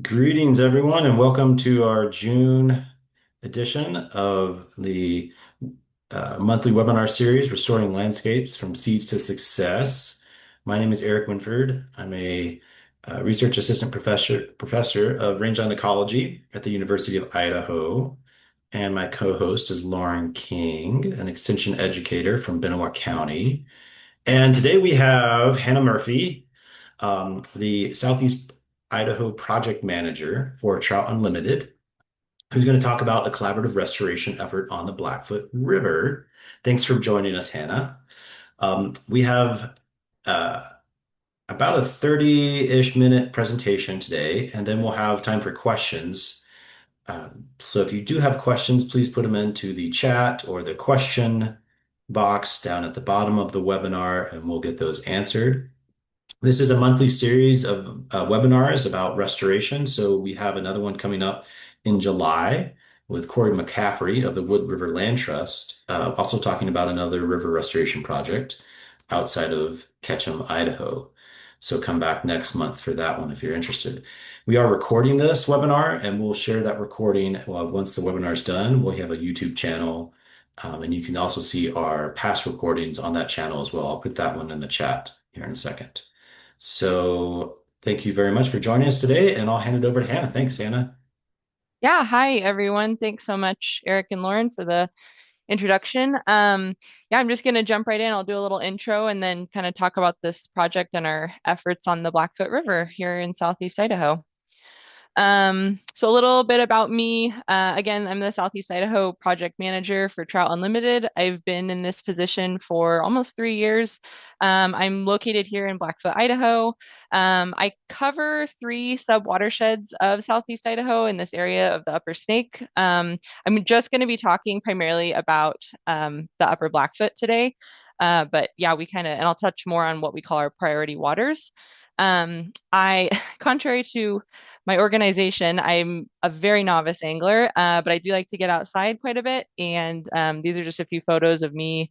Greetings, everyone, and welcome to our June edition of the monthly webinar series, Restoring Landscapes from Seeds to Success. My name is Eric Winford. I'm a research assistant professor of rangeland ecology at the University of Idaho, and my co-host is Lauren King, an extension educator from Benewah County. And today we have Hannah Murphy, the Southeast Idaho project manager for Trout Unlimited, who's going to talk about a collaborative restoration effort on the Blackfoot River. Thanks for joining us, Hannah. We have uh, about a 30-ish minute presentation today, and then we'll have time for questions. So if you do have questions, please put them into the chat or the question box down at the bottom of the webinar, and we'll get those answered. This is a monthly series of webinars about restoration. So we have another one coming up in July with Corey McCaffrey of the Wood River Land Trust, also talking about another river restoration project outside of Ketchum, Idaho. So come back next month for that one if you're interested. We are recording this webinar and we'll share that recording once the webinar is done. We'll have a YouTube channel, and you can also see our past recordings on that channel as well. I'll put that one in the chat here in a second. So thank you very much for joining us today, and I'll hand it over to Hannah. Thanks, Hannah. Yeah, hi everyone. Thanks so much, Eric and Lauren, for the introduction. Yeah, I'm just going to jump right in. I'll do a little intro and then kind of talk about this project and our efforts on the Blackfoot River here in Southeast Idaho. So a little bit about me. Again, I'm the Southeast Idaho project manager for Trout Unlimited. I've been in this position for almost 3 years. I'm located here in Blackfoot, Idaho. I cover three sub-watersheds of Southeast Idaho in this area of the Upper Snake. I'm just going to be talking primarily about the Upper Blackfoot today. But yeah, and I'll touch more on what we call our priority waters. Contrary to my organization, I'm a very novice angler, but I do like to get outside quite a bit. And these are just a few photos of me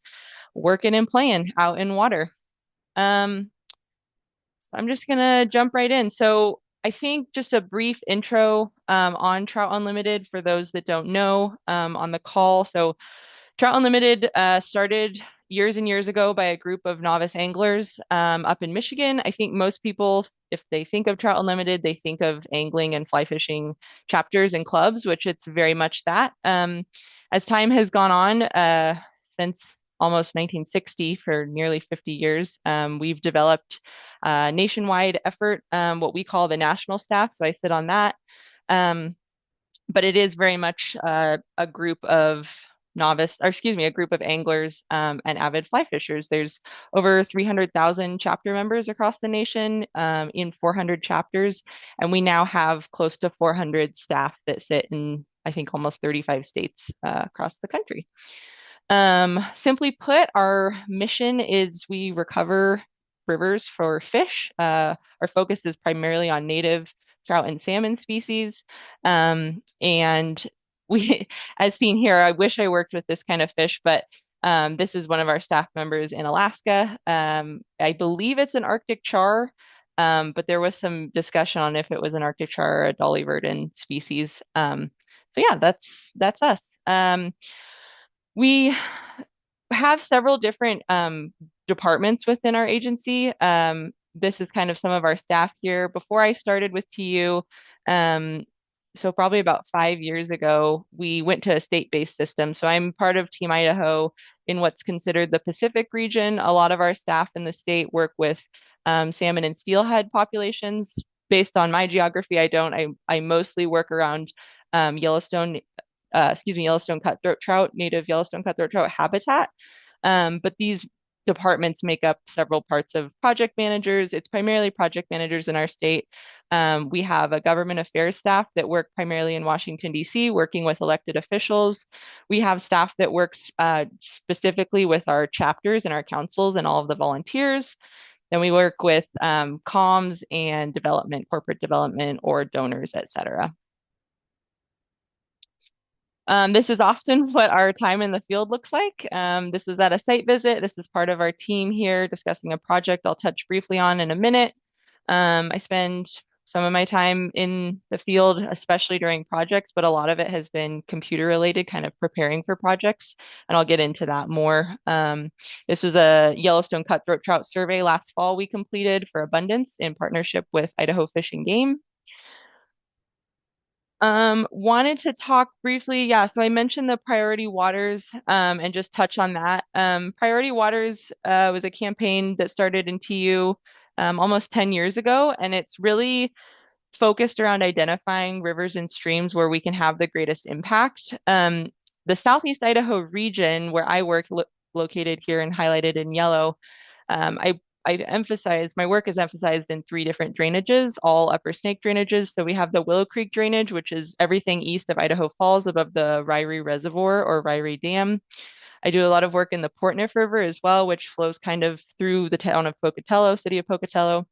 working and playing out in water. Um, so I'm just gonna jump right in. So I think just a brief intro on Trout Unlimited for those that don't know on the call. So Trout Unlimited started years and years ago by a group of novice anglers up in Michigan. I think most people, if they think of Trout Unlimited, they think of angling and fly fishing chapters and clubs, which it's very much that. As time has gone on, since almost 1960, for nearly 50 years, we've developed a nationwide effort, what we call the national staff. So I sit on that. Um, but it is very much a group of a group of anglers and avid fly fishers. There's over 300,000 chapter members across the nation in 400 chapters, and we now have close to 400 staff that sit in, I think, almost 35 states across the country. Simply put, our mission is we recover rivers for fish. Our focus is primarily on native trout and salmon species. And we, as seen here, I wish I worked with this kind of fish, but this is one of our staff members in Alaska. I believe it's an Arctic char, but there was some discussion on if it was an Arctic char or a Dolly Verdon species. So yeah, that's us. We have several different departments within our agency. This is kind of some of our staff here. Before I started with TU, so probably about 5 years ago, we went to a state-based system. So I'm part of Team Idaho in what's considered the Pacific region. A lot of our staff in the state work with salmon and steelhead populations. Based on my geography, I don't. I mostly work around Yellowstone cutthroat trout, native Yellowstone cutthroat trout habitat. But these departments make up several parts of project managers. It's primarily project managers in our state. We have a government affairs staff that work primarily in Washington, D.C., working with elected officials. We have staff that works specifically with our chapters and our councils and all of the volunteers. Then we work with comms and development, corporate development, or donors, et cetera. This is often what our time in the field looks like. This was at a site visit. This is part of our team here discussing a project I'll touch briefly on in a minute. I spend some of my time in the field, especially during projects, but a lot of it has been computer related, kind of preparing for projects. And I'll get into that more. This was a Yellowstone cutthroat trout survey last fall we completed for abundance in partnership with Idaho Fish and Game. Wanted to talk briefly. Yeah, so I mentioned the priority waters, and just touch on that. Priority waters, was a campaign that started in TU, almost 10 years ago, and it's really focused around identifying rivers and streams where we can have the greatest impact. The Southeast Idaho region where I work, located here and highlighted in yellow, I emphasize my work is emphasized in three different drainages, all upper snake drainages. So we have the Willow Creek drainage, which is everything east of Idaho Falls above the Ryrie Reservoir or Ryrie Dam. I do a lot of work in the Portneuf River as well, which flows kind of through the town of Pocatello, city of Pocatello.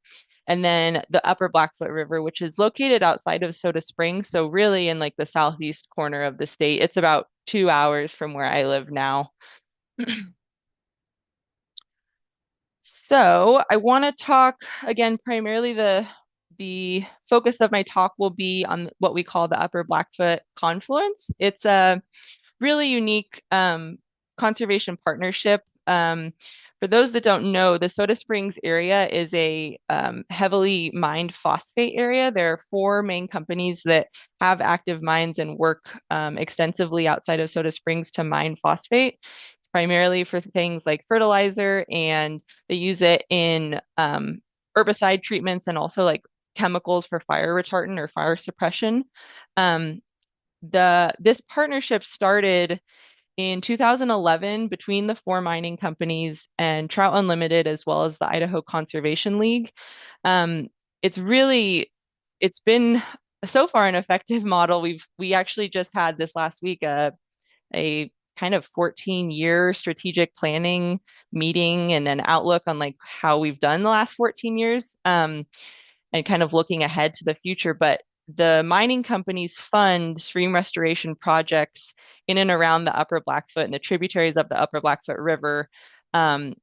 And then the upper Blackfoot River, which is located outside of Soda Springs. So really in like the southeast corner of the state. It's about 2 hours from where I live now. So I want to talk again, primarily the focus of my talk will be on what we call the Upper Blackfoot Confluence. It's a really unique conservation partnership. For those that don't know, the Soda Springs area is a heavily mined phosphate area. There are four main companies that have active mines and work extensively outside of Soda Springs to mine phosphate, primarily for things like fertilizer, and they use it in herbicide treatments and also like chemicals for fire retardant or fire suppression. Um, this partnership started in 2011 between the four mining companies and Trout Unlimited, as well as the Idaho Conservation League. Um, it's really, it's been so far an effective model. We actually just had this last week a kind of 14-year strategic planning meeting and an outlook on like how we've done the last 14 years. And kind of looking ahead to the future. But the mining companies fund stream restoration projects in and around the Upper Blackfoot and the tributaries of the Upper Blackfoot River, um,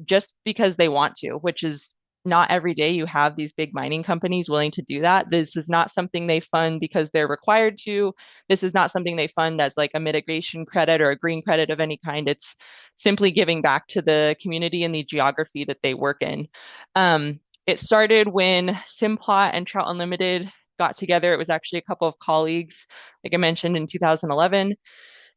just because they want to, which is not every day you have these big mining companies willing to do that. This is not something they fund because they're required to. This is not something they fund as like a mitigation credit or a green credit of any kind. It's simply giving back to the community and the geography that they work in. It started when Simplot and Trout Unlimited got together. It was actually a couple of colleagues, like I mentioned, in 2011,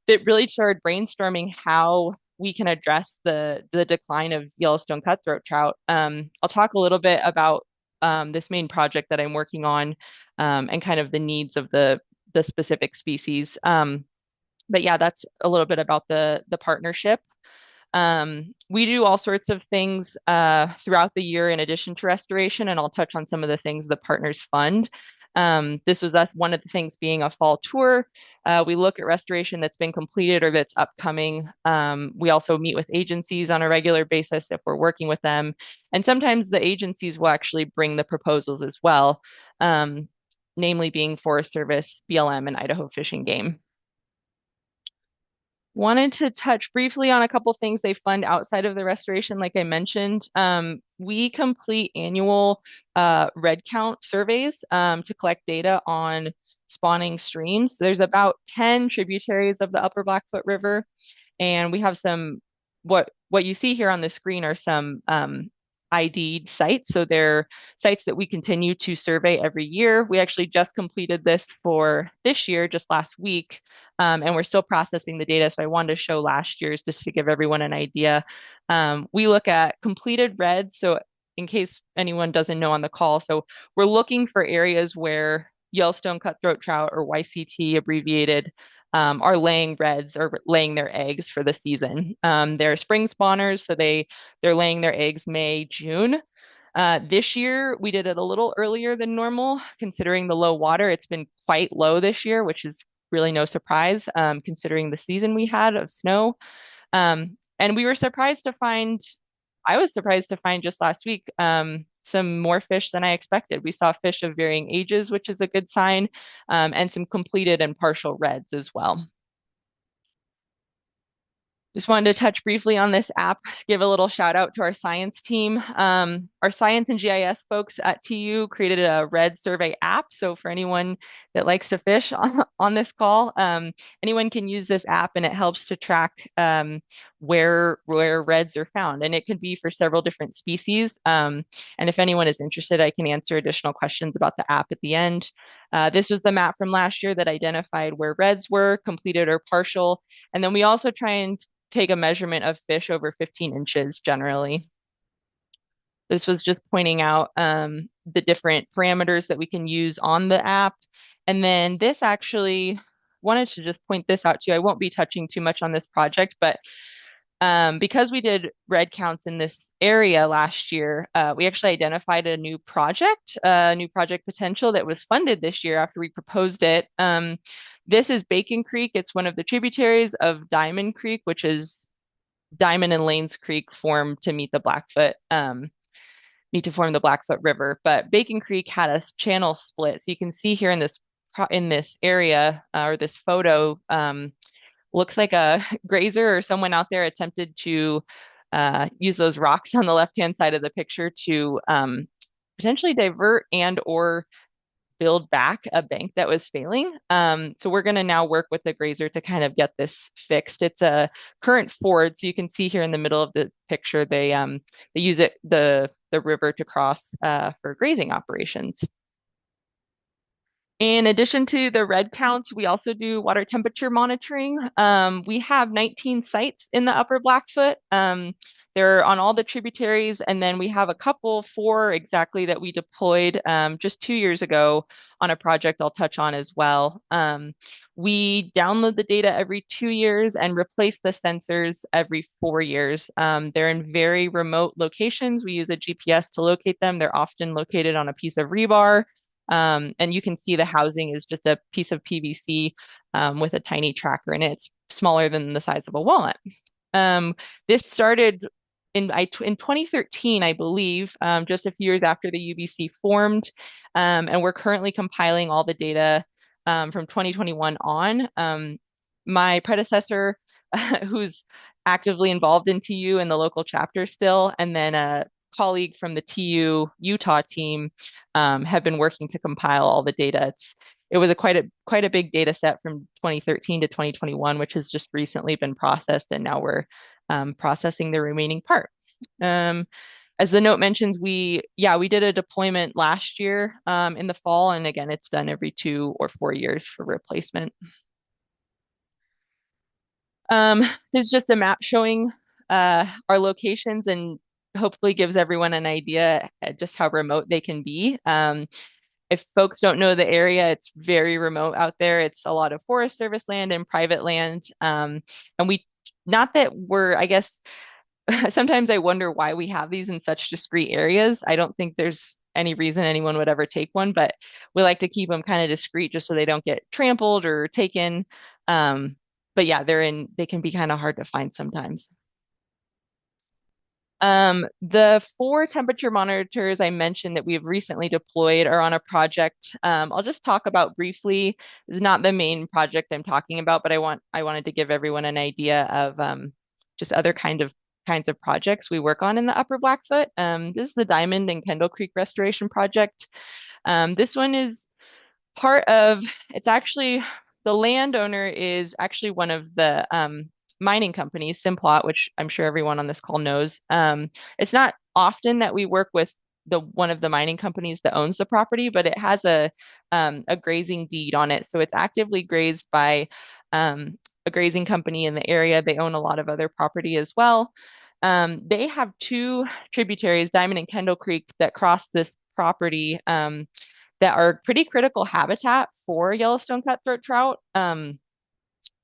that really started brainstorming how we can address the decline of Yellowstone cutthroat trout. I'll talk a little bit about this main project that I'm working on, and kind of the needs of the specific species. But yeah, that's a little bit about the partnership. We do all sorts of things throughout the year in addition to restoration, and I'll touch on some of the things the partners fund. This was us, one of the things being a fall tour. We look at restoration that's been completed or that's upcoming. We also meet with agencies on a regular basis if we're working with them. And sometimes the agencies will actually bring the proposals as well, um, namely being Forest Service, BLM, and Idaho Fish and Game. Wanted to touch briefly on a couple things they fund outside of the restoration, like I mentioned. We complete annual red count surveys to collect data on spawning streams. There's about 10 tributaries of the Upper Blackfoot River, and we have some what you see here on the screen are some ID'd sites. So they're sites that we continue to survey every year. We actually just completed this for this year, just last week, and we're still processing the data. So I wanted to show last year's just to give everyone an idea. We look at completed reds. So in case anyone doesn't know on the call, so we're looking for areas where Yellowstone cutthroat trout, or YCT abbreviated, are laying reds or laying their eggs for the season. They're spring spawners, so they're laying their eggs May, June. This year we did it a little earlier than normal, considering the low water. It's been quite low this year, which is really no surprise, considering the season we had of snow. And we were surprised to find, I was surprised to find just last week, some more fish than I expected. We saw fish of varying ages, which is a good sign, and some completed and partial reds as well. Just wanted to touch briefly on this app, give a little shout out to our science team. Our science and GIS folks at TU created a red survey app. So for anyone that likes to fish on this call, anyone can use this app and it helps to track where reds are found. And it could be for several different species. And if anyone is interested, I can answer additional questions about the app at the end. This was the map from last year that identified where reds were, completed or partial. And then we also try and take a measurement of fish over 15 inches generally. This was just pointing out the different parameters that we can use on the app. And then this actually wanted to just point this out to you. I won't be touching too much on this project, but because we did red counts in this area last year, we actually identified a new project potential that was funded this year after we proposed it. This is Bacon Creek. It's one of the tributaries of Diamond Creek, which is Diamond and Lanes Creek formed to meet to form the Blackfoot River. But Bacon Creek had a channel split. So you can see here in this area or this photo, looks like a grazer or someone out there attempted to use those rocks on the left-hand side of the picture to potentially divert and or build back a bank that was failing. So we're going to now work with the grazer to kind of get this fixed. It's a current ford, so you can see here in the middle of the picture they use the river to cross for grazing operations. In addition to the red counts, we also do water temperature monitoring. We have 19 sites in the Upper Blackfoot. They're on all the tributaries, and then we have four exactly, that we deployed just 2 years ago on a project I'll touch on as well. We download the data every 2 years and replace the sensors every 4 years. They're in very remote locations. We use a GPS to locate them. They're often located on a piece of rebar. And you can see the housing is just a piece of PVC with a tiny tracker in it. It's smaller than the size of a walnut. This started in 2013, I believe, just a few years after the UBC formed, and we're currently compiling all the data from 2021 on. My predecessor, who's actively involved in TU and the local chapter still, and then a colleague from the TU Utah team have been working to compile all the data. It was quite a big data set from 2013 to 2021, which has just recently been processed, and now we're processing the remaining part. As the note mentions, we did a deployment last year in the fall, and again, it's done every 2 or 4 years for replacement. This is just a map showing our locations and hopefully gives everyone an idea just how remote they can be. If folks don't know the area, it's very remote out there. It's a lot of Forest Service land and private land. And not that I guess, sometimes I wonder why we have these in such discrete areas. I don't think there's any reason anyone would ever take one, but we like to keep them kind of discreet just so they don't get trampled or taken. But yeah, they can be kind of hard to find sometimes. The four temperature monitors I mentioned that we have recently deployed are on a project. I'll just talk about briefly. This is not the main project I'm talking about, but I wanted to give everyone an idea of just other kinds of projects we work on in the Upper Blackfoot. This is the Diamond and Kendall Creek Restoration Project. This one is it's actually, the landowner is actually one of the mining companies, Simplot, which I'm sure everyone on this call knows. It's not often that we work with one of the mining companies that owns the property, but it has a grazing deed on it. So it's actively grazed by a grazing company in the area. They own a lot of other property as well. They have two tributaries, Diamond and Kendall Creek, that cross this property that are pretty critical habitat for Yellowstone cutthroat trout.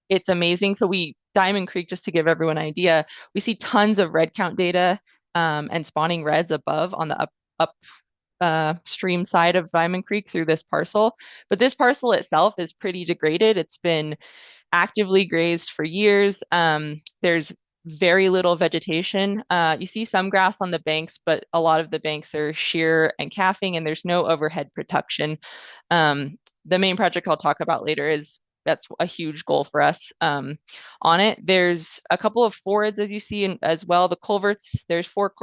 It's amazing. So Diamond Creek, just to give everyone an idea, we see tons of red count data and spawning reds above on the stream side of Diamond Creek through this parcel. But this parcel itself is pretty degraded. It's been actively grazed for years. There's very little vegetation. You see some grass on the banks, but a lot of the banks are sheer and calving, and there's no overhead protection. The main project I'll talk about later is that's a huge goal for us on it. There's a couple of fords, as you see, as well. The culverts, there's four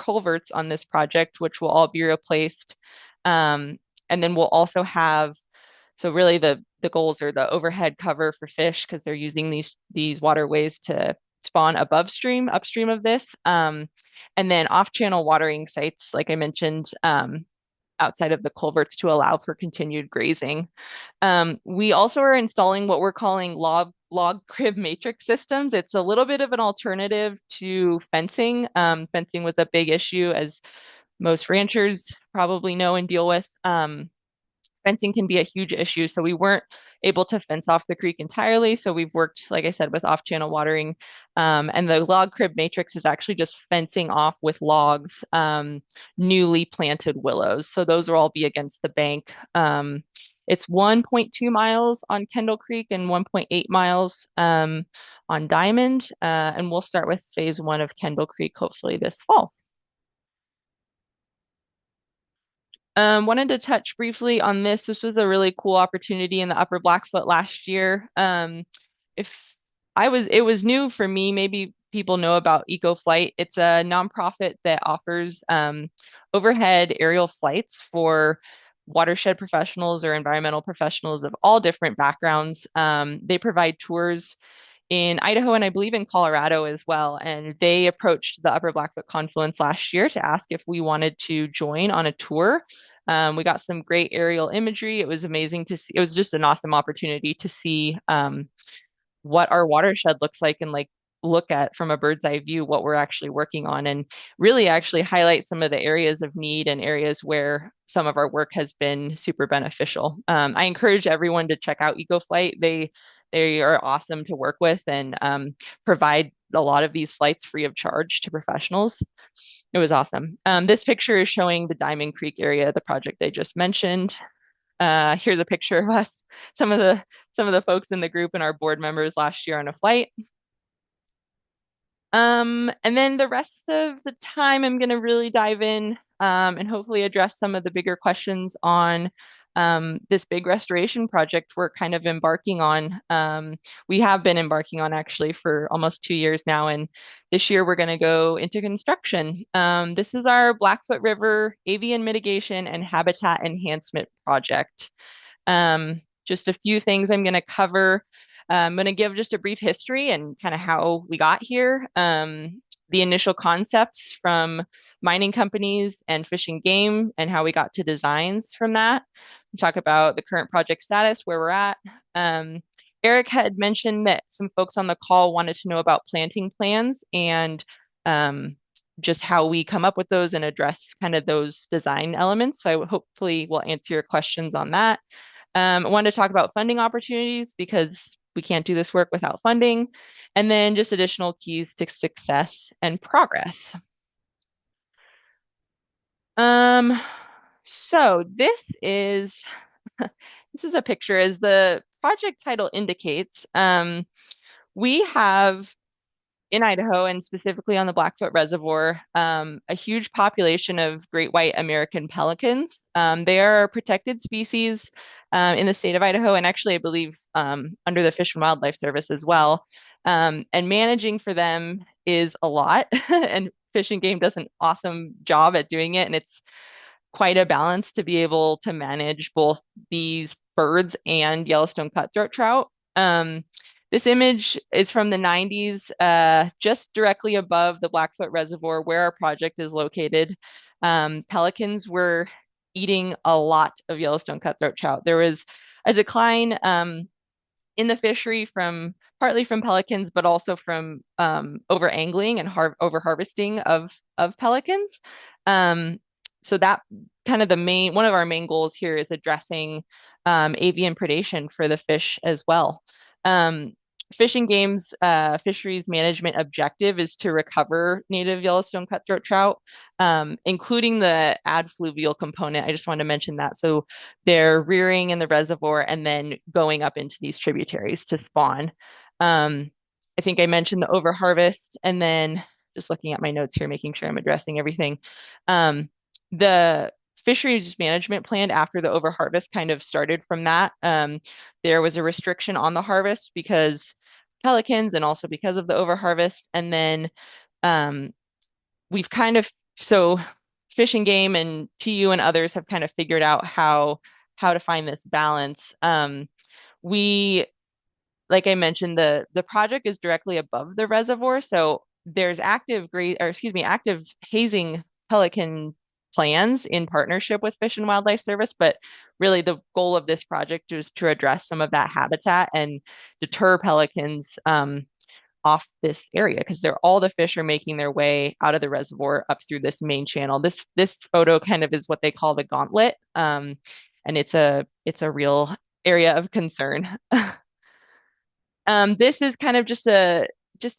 culverts on this project, which will all be replaced. Um, and then we'll also have, so really the goals are the overhead cover for fish because they're using these waterways to spawn above stream, upstream of this. And then off-channel watering sites, like I mentioned, outside of the culverts to allow for continued grazing. We also are installing what we're calling log crib matrix systems. It's a little bit of an alternative to fencing. Fencing was a big issue, as most ranchers probably know and deal with. Fencing can be a huge issue. So we weren't able to fence off the creek entirely. So we've worked, like I said, with off-channel watering. And the log crib matrix is actually just fencing off with logs, newly planted willows. So those will all be against the bank. It's 1.2 miles on Kendall Creek and 1.8 miles on Diamond. And we'll start with phase one of Kendall Creek hopefully this fall. Wanted to touch briefly on this. This was a really cool opportunity in the Upper Blackfoot last year. If it was new for me. Maybe people know about EcoFlight. It's a nonprofit that offers overhead aerial flights for watershed professionals or environmental professionals of all different backgrounds. They provide tours in Idaho and I believe in Colorado as well. And they approached the Upper Blackfoot Confluence last year to ask if we wanted to join on a tour. We got some great aerial imagery. It was amazing to see. It was just an awesome opportunity to see what our watershed looks like and like look at from a bird's eye view what we're actually working on and really actually highlight some of the areas of need and areas where some of our work has been super beneficial. I encourage everyone to check out EcoFlight. They are awesome to work with and provide a lot of these flights free of charge to professionals. It was awesome. This picture is showing the Diamond Creek area, the project I just mentioned. Here's a picture of us, some of the some of the folks in the group and our board members last year on a flight. And then the rest of the time, I'm going to really dive in and hopefully address some of the bigger questions on this big restoration project we're kind of embarking on. We have been embarking on actually for almost 2 years now, and this year we're going to go into construction. This is our Blackfoot River Avian Mitigation and Habitat Enhancement Project. Just a few things I'm going to cover. I'm going to give just a brief history and kind of how we got here. The initial concepts from mining companies and Fish and Game and how we got to designs from that. We talk about the current project status, where we're at. Um, Eric had mentioned that some folks on the call wanted to know about planting plans and just how we come up with those and address kind of those design elements. So I hopefully will answer your questions on that. I wanted to talk about funding opportunities because we can't do this work without funding, and then just additional keys to success and progress. Um, so this is a picture, as the project title indicates. We have in Idaho and specifically on the Blackfoot Reservoir, a huge population of great white American pelicans. They are a protected species in the state of Idaho, and actually, I believe under the Fish and Wildlife Service as well. And managing for them is a lot, and Fish and Game does an awesome job at doing it, and it's quite a balance to be able to manage both these birds and Yellowstone cutthroat trout. This image is from the 90s, just directly above the Blackfoot Reservoir where our project is located. Pelicans were eating a lot of Yellowstone cutthroat trout. There was a decline in the fishery from partly from pelicans, but also from over angling and over harvesting of pelicans. So that kind of one of our main goals here is addressing avian predation for the fish as well. Fish and Game's fisheries management objective is to recover native Yellowstone cutthroat trout, including the adfluvial component. I just wanted to mention that. So they're rearing in the reservoir and then going up into these tributaries to spawn. I think I mentioned the overharvest, and then just looking at my notes here, making sure I'm addressing everything. The fisheries management planned after the overharvest kind of started from that. There was a restriction on the harvest because pelicans and also because of the overharvest. And then um, we've kind of so Fish and Game and TU and others have kind of figured out how to find this balance. We like I mentioned, the project is directly above the reservoir, so there's active hazing pelican plans in partnership with Fish and Wildlife Service, but really the goal of this project is to address some of that habitat and deter pelicans off this area because they're all the fish are making their way out of the reservoir up through this main channel. This photo kind of is what they call the gauntlet, and it's a real area of concern. This is kind of just to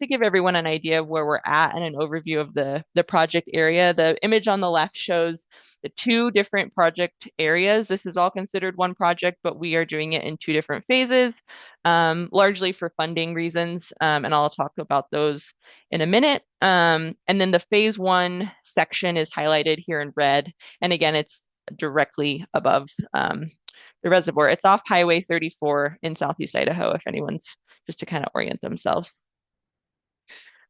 give everyone an idea of where we're at and an overview of the project area. The image on the left shows the two different project areas. This is all considered one project, but we are doing it in two different phases, largely for funding reasons, and I'll talk about those in a minute. And then the phase one section is highlighted here in red, and again, it's directly above the reservoir. It's off Highway 34 in Southeast Idaho, if anyone's just to kind of orient themselves.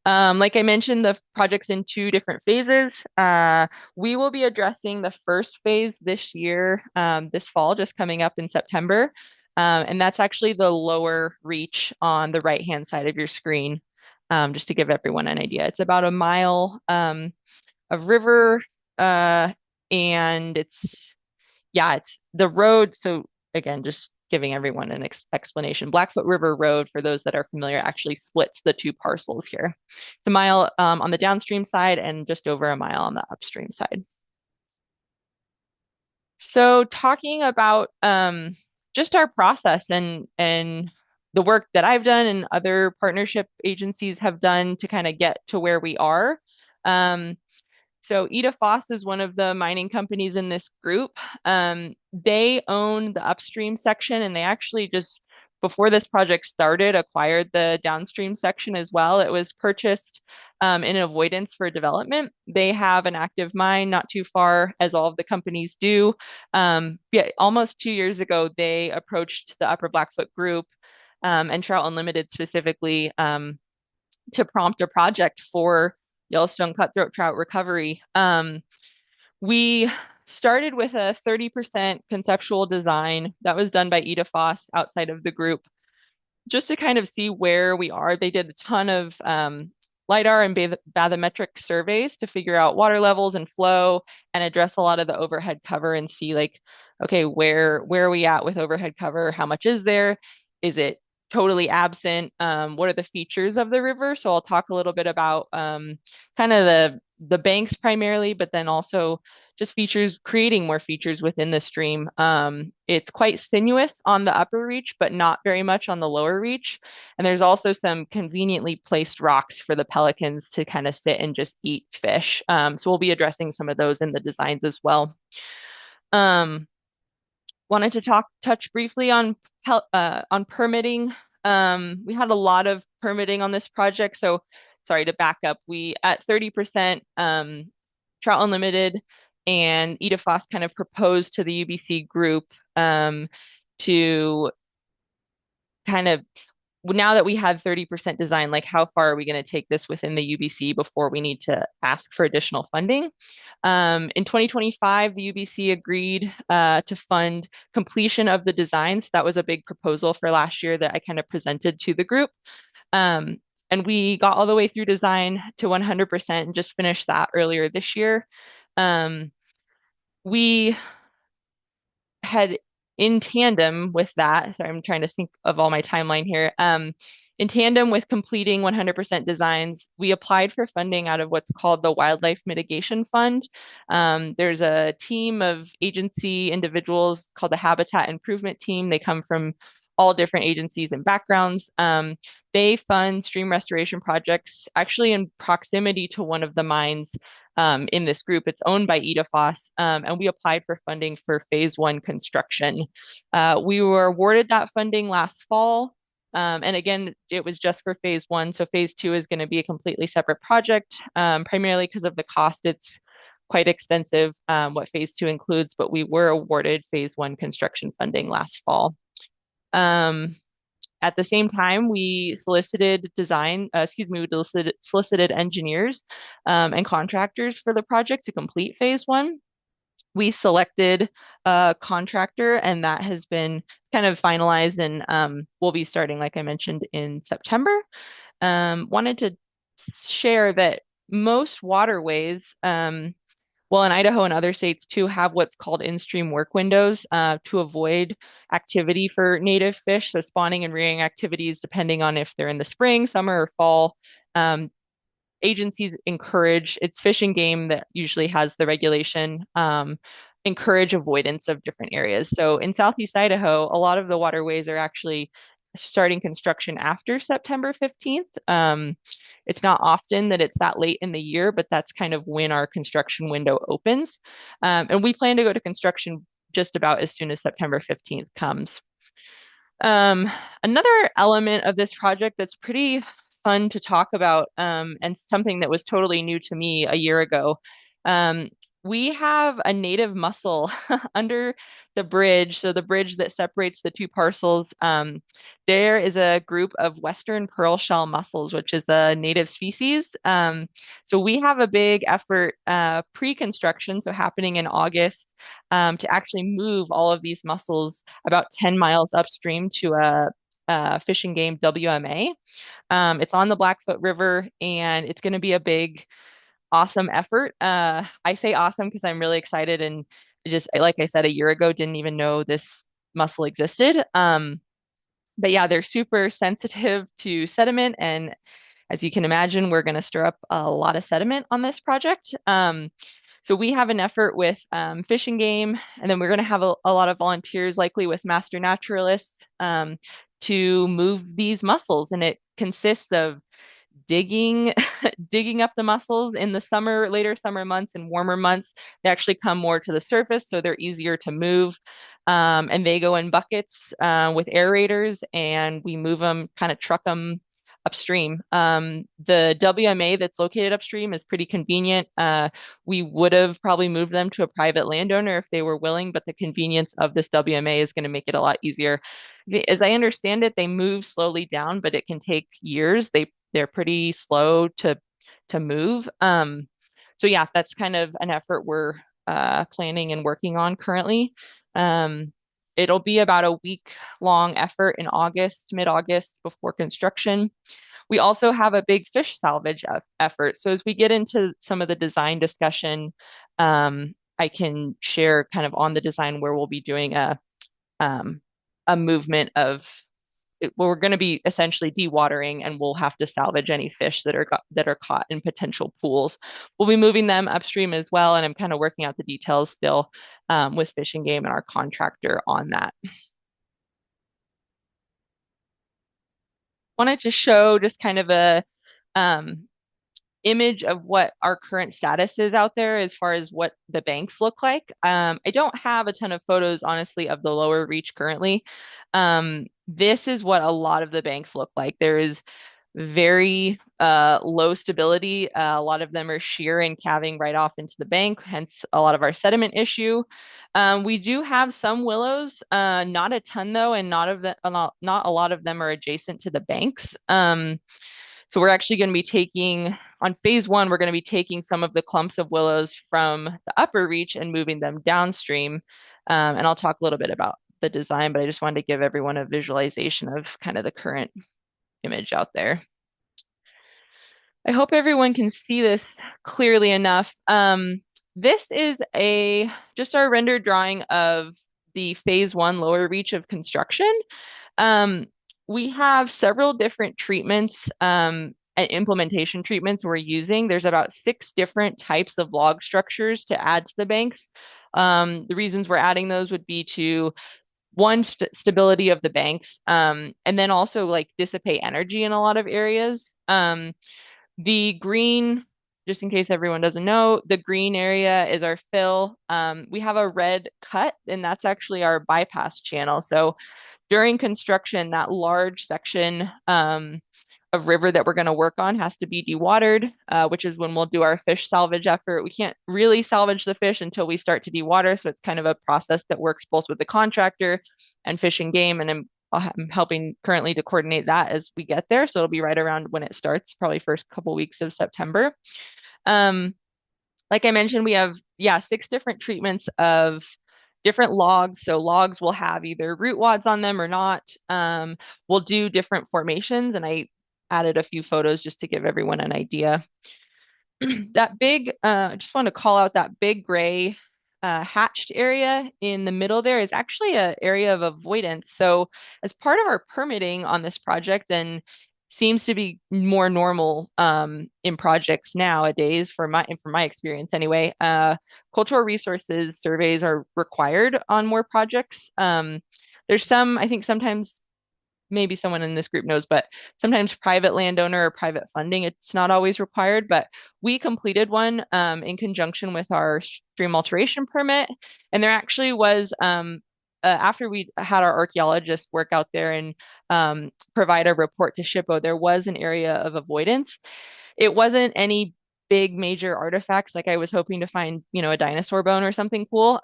Like I mentioned, the project's in two different phases. We will be addressing the first phase this year, this fall, just coming up in September. And that's actually the lower reach on the right-hand side of your screen, just to give everyone an idea. It's about a mile of river, and it's the road. So again, just giving everyone an explanation. Blackfoot River Road, for those that are familiar, actually splits the two parcels here. It's a mile on the downstream side and just over a mile on the upstream side. So talking about just our process and the work that I've done and other partnership agencies have done to kind of get to where we are. Um, So Ida Foss is one of the mining companies in this group. They own the upstream section, and they actually just before this project started acquired the downstream section as well. It was purchased in avoidance for development. They have an active mine not too far, as all of the companies do. Yeah, almost 2 years ago, they approached the Upper Blackfoot group and Trout Unlimited specifically to prompt a project for Yellowstone cutthroat trout recovery. We started with a 30% conceptual design that was done by Ida Foss outside of the group, just to kind of see where we are. They did a ton of LIDAR and bathymetric surveys to figure out water levels and flow and address a lot of the overhead cover and see like, okay, where are we at with overhead cover? How much is there? Is it totally absent? What are the features of the river? So I'll talk a little bit about kind of the banks primarily, but then also just features, creating more features within the stream. It's quite sinuous on the upper reach, but not very much on the lower reach. And there's also some conveniently placed rocks for the pelicans to kind of sit and just eat fish. So we'll be addressing some of those in the designs as well. Um, Wanted to touch briefly on permitting. We had a lot of permitting on this project, so sorry to back up. We at 30%, Trout Unlimited and Ida Foss kind of proposed to the UBC group to kind of now that we had 30% design, like how far are we going to take this within the UBC before we need to ask for additional funding? In 2025, the UBC agreed to fund completion of the designs. That was a big proposal for last year that I kind of presented to the group. And we got all the way through design to 100% and just finished that earlier this year. We had in tandem with that, sorry, I'm trying to think of all my timeline here. In tandem with completing 100% designs, we applied for funding out of what's called the Wildlife Mitigation Fund. There's a team of agency individuals called the Habitat Improvement Team. They come from all different agencies and backgrounds. They fund stream restoration projects actually in proximity to one of the mines in this group. It's owned by Ida Foss, and we applied for funding for phase one construction. We were awarded that funding last fall. And again, it was just for phase one. So phase two is going to be a completely separate project, primarily because of the cost. It's quite extensive what phase two includes, but we were awarded phase one construction funding last fall. Um, at the same time, we solicited solicited engineers and contractors for the project to complete phase one. We selected a contractor, and that has been kind of finalized, and we'll be starting, like I mentioned, in September. Wanted to share that most waterways, well, in Idaho and other states too, have what's called in-stream work windows to avoid activity for native fish. So spawning and rearing activities, depending on if they're in the spring, summer, or fall. Um, Agencies encourage, it's Fish and Game that usually has the regulation, encourage avoidance of different areas. So in Southeast Idaho, a lot of the waterways are actually starting construction after September 15th. It's not often that it's that late in the year, but that's kind of when our construction window opens. And we plan to go to construction just about as soon as September 15th comes. Um, Another element of this project that's pretty fun to talk about, and something that was totally new to me a year ago. Um, we have a native mussel under the bridge, so the bridge that separates the two parcels. There is a group of Western pearl shell mussels, which is a native species. So we have a big effort pre-construction, so happening in August, to actually move all of these mussels about 10 miles upstream to a Fish and Game WMA. It's on the Blackfoot River, and it's going to be a big, awesome effort. I say awesome because I'm really excited, and just like I said a year ago, didn't even know this mussel existed. But yeah, they're super sensitive to sediment, and as you can imagine, we're going to stir up a lot of sediment on this project. So we have an effort with Fish and Game, and then we're going to have a lot of volunteers, likely with master naturalists, to move these mussels. And it consists of digging digging up the mussels in the summer, later summer months and warmer months. They actually come more to the surface, so they're easier to move. And they go in buckets with aerators, and we move them, kind of truck them upstream. The WMA that's located upstream is pretty convenient. We would have probably moved them to a private landowner if they were willing, but the convenience of this WMA is going to make it a lot easier. As I understand it, they move slowly down, but it can take years. They're pretty slow to move. So yeah, that's kind of an effort we're planning and working on currently. Um, It'll be about a week long effort in August, mid-August, before construction. We also have a big fish salvage effort. So as we get into some of the design discussion, I can share kind of on the design where we'll be doing um, a movement of, well, we're going to be essentially dewatering, and we'll have to salvage any fish that are caught in potential pools. We'll be moving them upstream as well, and I'm kind of working out the details still with Fish and Game and our contractor on that. Wanted to show just kind of a um, image of what our current status is out there as far as what the banks look like. I don't have a ton of photos, honestly, of the lower reach currently. This is what a lot of the banks look like. There is very low stability. A lot of them are sheer and calving right off into the bank, hence a lot of our sediment issue. We do have some willows, not a ton though, and not a lot of them are adjacent to the banks. So we're actually going to be taking, on phase one, we're going to be taking some of the clumps of willows from the upper reach and moving them downstream. And I'll talk a little bit about the design, but I just wanted to give everyone a visualization of kind of the current image out there. I hope everyone can see this clearly enough. This is just our rendered drawing of the phase one lower reach of construction. Um, we have several different treatments and implementation treatments we're using. There's about 6 different types of log structures to add to the banks. The reasons we're adding those would be to one, stability of the banks, and then also like dissipate energy in a lot of areas. The green, just in case everyone doesn't know, the green area is our fill. We have a red cut, and that's actually our bypass channel. So during construction, that large section of river that we're going to work on has to be dewatered, which is when we'll do our fish salvage effort. We can't really salvage the fish until we start to dewater, so it's kind of a process that works both with the contractor and Fish and Game, and I'm helping currently to coordinate that as we get there. So it'll be right around when it starts, probably first couple weeks of September. Um, like I mentioned, we have, yeah, 6 different treatments of different logs. So logs will have either root wads on them or not. We'll do different formations, and I added a few photos just to give everyone an idea. That big, I just want to call out that big gray hatched area in the middle there is actually an area of avoidance. So, as part of our permitting on this project, and seems to be more normal in projects nowadays, from my experience anyway, cultural resources surveys are required on more projects. There's some, I think sometimes maybe someone in this group knows, but sometimes private landowner or private funding, it's not always required. But we completed one in conjunction with our stream alteration permit. And there actually was, after we had our archaeologists work out there and provide a report to SHPO, there was an area of avoidance. It wasn't any big major artifacts like I was hoping to find, a dinosaur bone or something cool.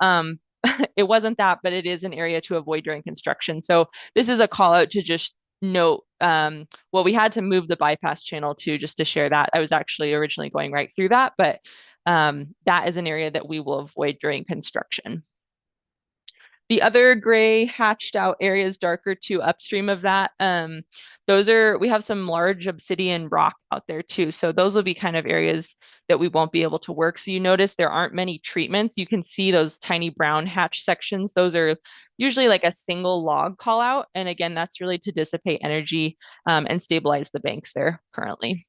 It wasn't that, but it is an area to avoid during construction. So this is a call out to just note, well, we had to move the bypass channel too, just to share that. I was actually originally going right through that, but that is an area that we will avoid during construction. The other gray hatched out areas darker to upstream of that. We have some large obsidian rock out there too. So those will be kind of areas that we won't be able to work. So you notice there aren't many treatments. You can see those tiny brown hatch sections. Those are usually like a single log call out. And again, that's really to dissipate energy and stabilize the banks there currently.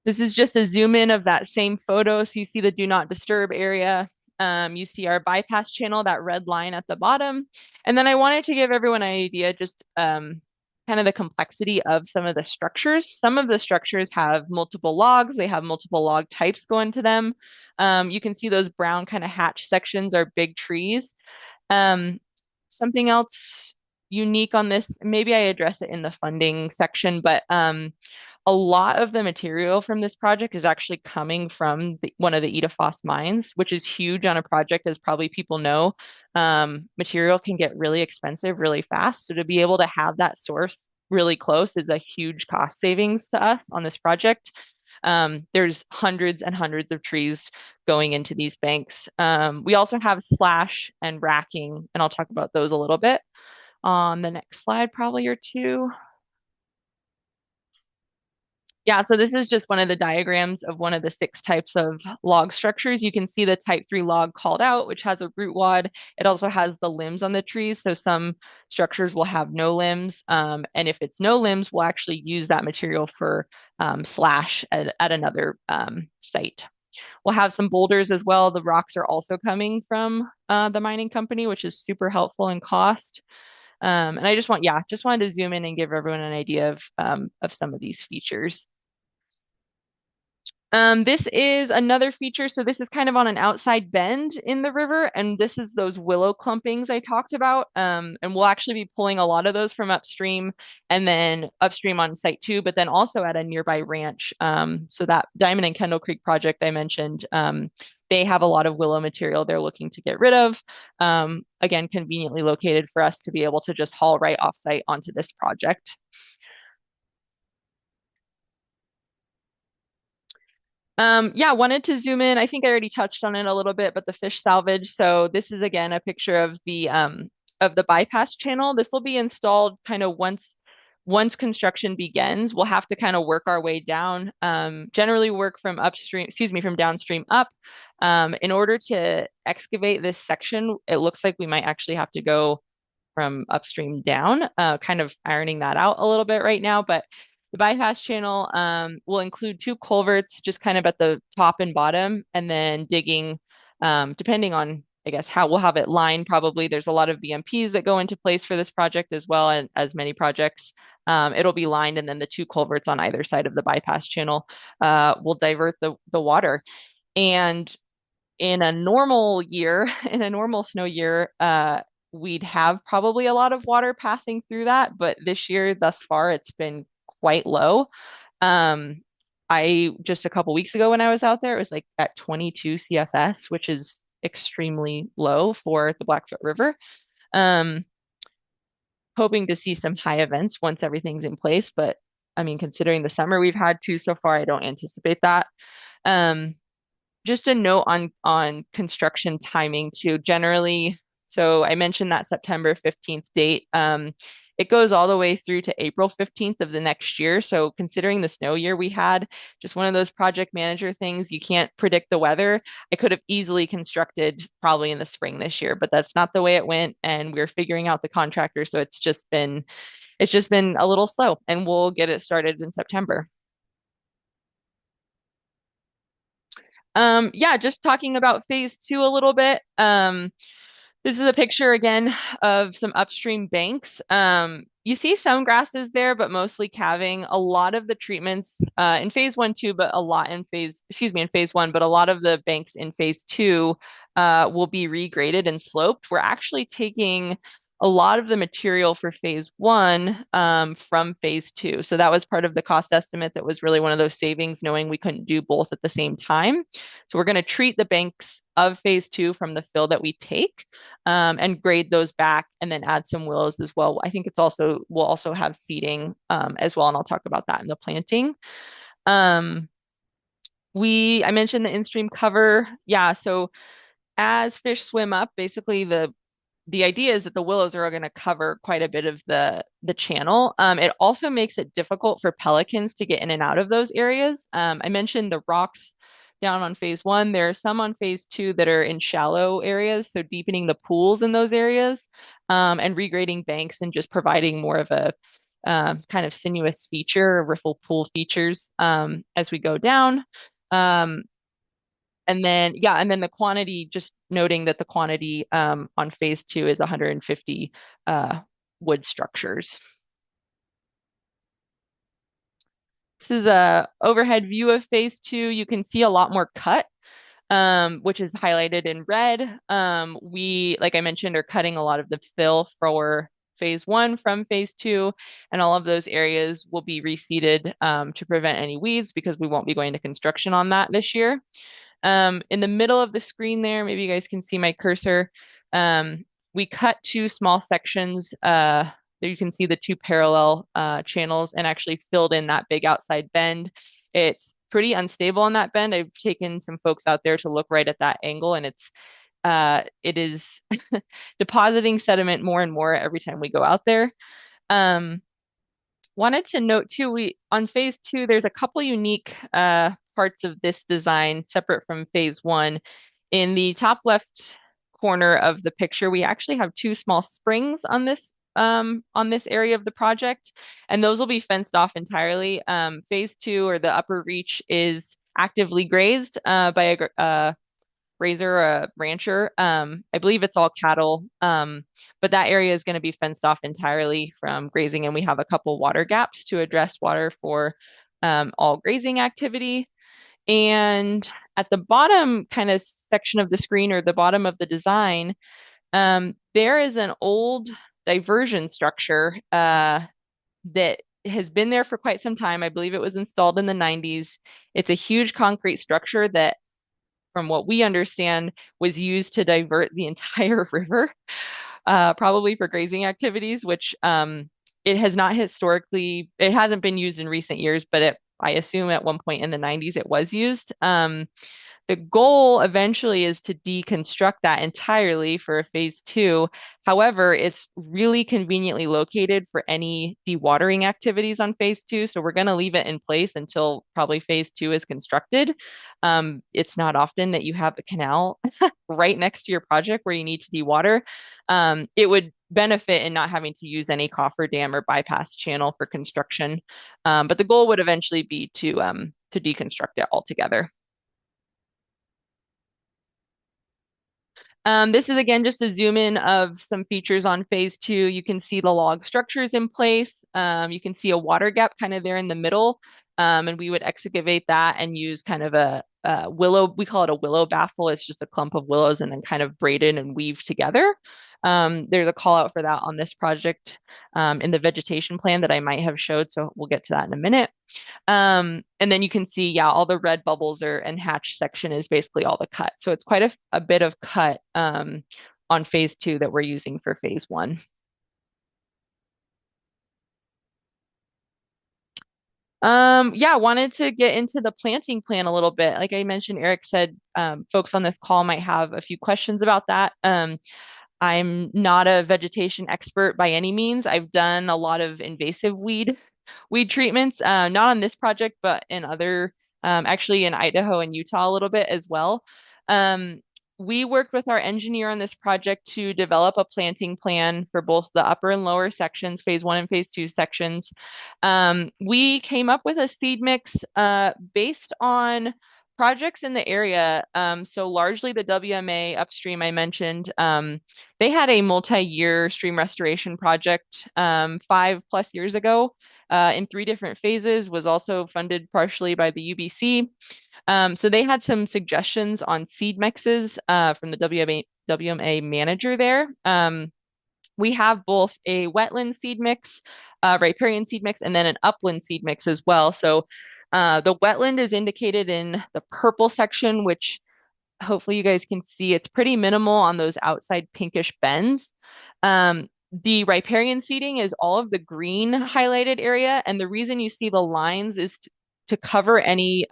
This is just a zoom in of that same photo. So you see the do not disturb area. You see our bypass channel, that red line at the bottom. And then I wanted to give everyone an idea, just kind of the complexity of some of the structures. Some of the structures have multiple logs. They have multiple log types going to them. You can see those brown kind of hatch sections are big trees. Um, Something else unique on this, maybe I address it in the funding section, but a lot of the material from this project is actually coming from one of the Ida mines, which is huge on a project, as probably people know. Material can get really expensive really fast. So to be able to have that source really close is a huge cost savings to us on this project. There's hundreds and hundreds of trees going into these banks. We also have slash and racking, and I'll talk about those a little bit on the next slide, probably or two. Yeah, so this is just one of the diagrams of one of the 6 types of log structures. You can see the type 3 log called out, which has a root wad. It also has the limbs on the trees. So some structures will have no limbs. And if it's no limbs, we'll actually use that material for slash at another site. We'll have some boulders as well. The rocks are also coming from the mining company, which is super helpful in cost. And I just wanted to zoom in and give everyone an idea of some of these features. This is another feature. So this is kind of on an outside bend in the river, and this is those willow clumpings I talked about. And we'll actually be pulling a lot of those from upstream and then upstream on site too, but then also at a nearby ranch. So that Diamond and Kendall Creek project I mentioned, they have a lot of willow material they're looking to get rid of. Again, conveniently located for us to be able to just haul right off site onto this project. Yeah, wanted to zoom in. I think I already touched on it a little bit, but the fish salvage. So this is again a picture of the bypass channel. This will be installed kind of once construction begins. We'll have to kind of work our way down. Generally work from downstream up. In order to excavate this section, it looks like we might actually have to go from upstream down, kind of ironing that out a little bit right now. But the bypass channel will include 2 culverts, just kind of at the top and bottom, and then digging, depending on, I guess, how we'll have it lined. Probably there's a lot of BMPs that go into place for this project as well, and as many projects. It'll be lined, and then the 2 culverts on either side of the bypass channel will divert the water. And in a normal year, in a normal snow year, we'd have probably a lot of water passing through that, but this year thus far it's been quite low. Um, I just a couple weeks ago when I was out there, it was like at 22 CFS, which is extremely low for the Blackfoot River. Um, Hoping to see some high events once everything's in place, but I mean, considering the summer we've had two so far, I don't anticipate that. Um, just a note on construction timing too. Generally, so I mentioned that September 15th date. It goes all the way through to April 15th of the next year. So considering the snow year we had, just one of those project manager things, you can't predict the weather. I could have easily constructed probably in the spring this year, but that's not the way it went, and we're figuring out the contractor. So it's just been a little slow, and we'll get it started in September. Yeah, just talking about phase two a little bit. This is a picture again of some upstream banks. You see some grasses there, but mostly calving. A lot of the treatments in phase one, too, but a lot in in phase one, but a lot of the banks in phase two will be regraded and sloped. We're actually taking a lot of the material for phase one from phase two. So that was part of the cost estimate that was really one of those savings, knowing we couldn't do both at the same time. So we're going to treat the banks of phase two from the fill that we take and grade those back and then add some willows as well. I think we'll also have seeding as well, and I'll talk about that in the planting. Um, I mentioned the in-stream cover. Yeah, so as fish swim up, basically the idea is that the willows are going to cover quite a bit of the channel. It also makes it difficult for pelicans to get in and out of those areas. I mentioned the rocks down on phase one. There are some on phase two that are in shallow areas, so deepening the pools in those areas and regrading banks and just providing more of a kind of sinuous feature, riffle pool features as we go down. Um, and then the quantity, just noting that the quantity on phase two is 150 uh, wood structures. This is a overhead view of phase two. You can see a lot more cut, which is highlighted in red. We, like I mentioned, are cutting a lot of the fill for phase one from phase two, and all of those areas will be reseeded to prevent any weeds because we won't be going to construction on that this year. In the middle of the screen there, maybe you guys can see my cursor. We cut two small sections. There you can see the two parallel channels and actually filled in that big outside bend. It's pretty unstable on that bend. I've taken some folks out there to look right at that angle, and it is depositing sediment more and more every time we go out there. Um, Wanted to note too, we on phase two, there's a couple unique parts of this design separate from phase one. In the top left corner of the picture, we actually have two small springs on this area of the project, and those will be fenced off entirely. Phase two, or the upper reach, is actively grazed by a grazer, a rancher. I believe it's all cattle, but that area is going to be fenced off entirely from grazing, and we have a couple water gaps to address water for all grazing activity. And at the bottom kind of section of the screen, or the bottom of the design, there is an old diversion structure that has been there for quite some time. I believe it was installed in the 90s. It's a huge concrete structure that, from what we understand, was used to divert the entire river, probably for grazing activities, which it hasn't been used in recent years, but I assume at one point in the 90s it was used. The goal eventually is to deconstruct that entirely for a phase two. However, it's really conveniently located for any dewatering activities on phase two. So we're going to leave it in place until probably phase two is constructed. It's not often that you have a canal right next to your project where you need to dewater. It would benefit in not having to use any cofferdam or bypass channel for construction. But the goal would eventually be to deconstruct it altogether. This is again just a zoom in of some features on phase two. You can see the log structures in place. You can see a water gap kind of there in the middle. And we would excavate that and use kind of a willow, we call it a willow baffle. It's just a clump of willows and then kind of braided and weave together. There's a call out for that on this project in the vegetation plan that I might have showed, so we'll get to that in a minute. And then you can see, yeah, all the red bubbles are and hatch section is basically all the cut. So it's quite a bit of cut on phase two that we're using for phase one. Yeah, wanted to get into the planting plan a little bit. Like I mentioned, Eric said, folks on this call might have a few questions about that. I'm not a vegetation expert by any means. I've done a lot of invasive weed treatments, not on this project, but in other, actually in Idaho and Utah a little bit as well. Um, we worked with our engineer on this project to develop a planting plan for both the upper and lower sections, phase one and phase two sections. We came up with a seed mix based on projects in the area. So largely the WMA upstream I mentioned. They had a multi-year stream restoration project 5+ years ago in three different phases, was also funded partially by the UBC. So they had some suggestions on seed mixes from the WMA manager there. We have both a wetland seed mix, riparian seed mix, and then an upland seed mix as well. So the wetland is indicated in the purple section, which hopefully you guys can see it's pretty minimal on those outside pinkish bends. The riparian seeding is all of the green highlighted area, and the reason you see the lines is to cover any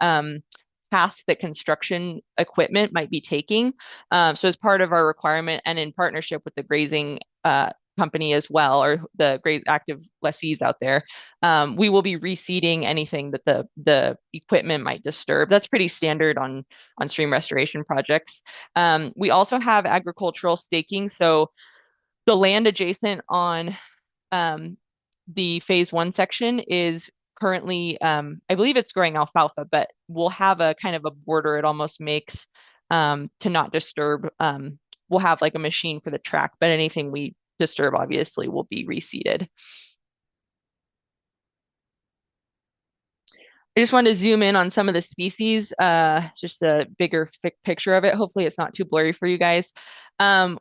paths that construction equipment might be taking. So as part of our requirement and in partnership with the grazing company as well, or the great active lessees out there, we will be reseeding anything that the equipment might disturb. That's pretty standard on stream restoration projects. We also have agricultural staking, so the land adjacent on um, the phase one section is currently, I believe it's growing alfalfa, but we'll have a kind of a border it almost makes to not disturb. We'll have like a machine for the track, but anything we disturb obviously will be reseeded. I just wanted to zoom in on some of the species, just a bigger picture of it. Hopefully, it's not too blurry for you guys.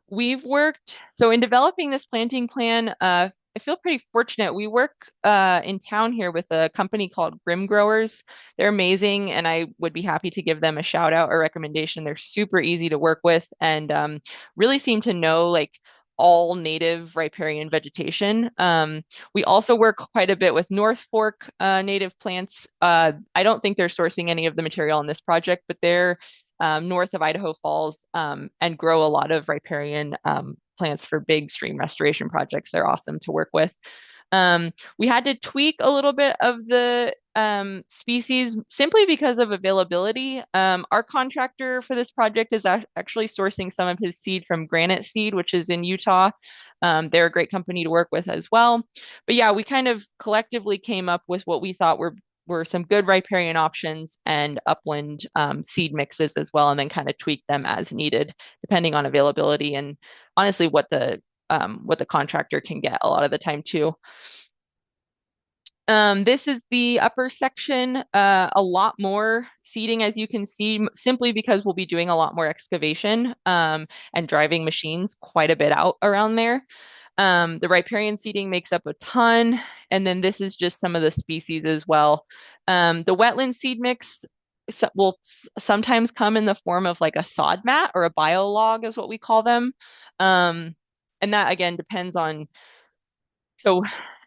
We've worked, so in developing this planting plan, I feel pretty fortunate. We work in town here with a company called Grim Growers. They're amazing, and I would be happy to give them a shout out or recommendation. They're super easy to work with and really seem to know like all native riparian vegetation. We also work quite a bit with North Fork native plants. I don't think they're sourcing any of the material on this project, but they're north of Idaho Falls and grow a lot of riparian plants for big stream restoration projects. They're awesome to work with. We had to tweak a little bit of the species simply because of availability. Our contractor for this project is actually sourcing some of his seed from Granite Seed, which is in Utah. They're a great company to work with as well. But yeah, we kind of collectively came up with what we thought were some good riparian options and upland seed mixes as well, and then kind of tweak them as needed, depending on availability and honestly what the contractor can get a lot of the time too. This is the upper section, a lot more seating as you can see, simply because we'll be doing a lot more excavation and driving machines quite a bit out around there. The riparian seeding makes up a ton, and then this is just some of the species as well. The wetland seed mix will sometimes come in the form of like a sod mat or a biolog is what we call them. And that again depends on, so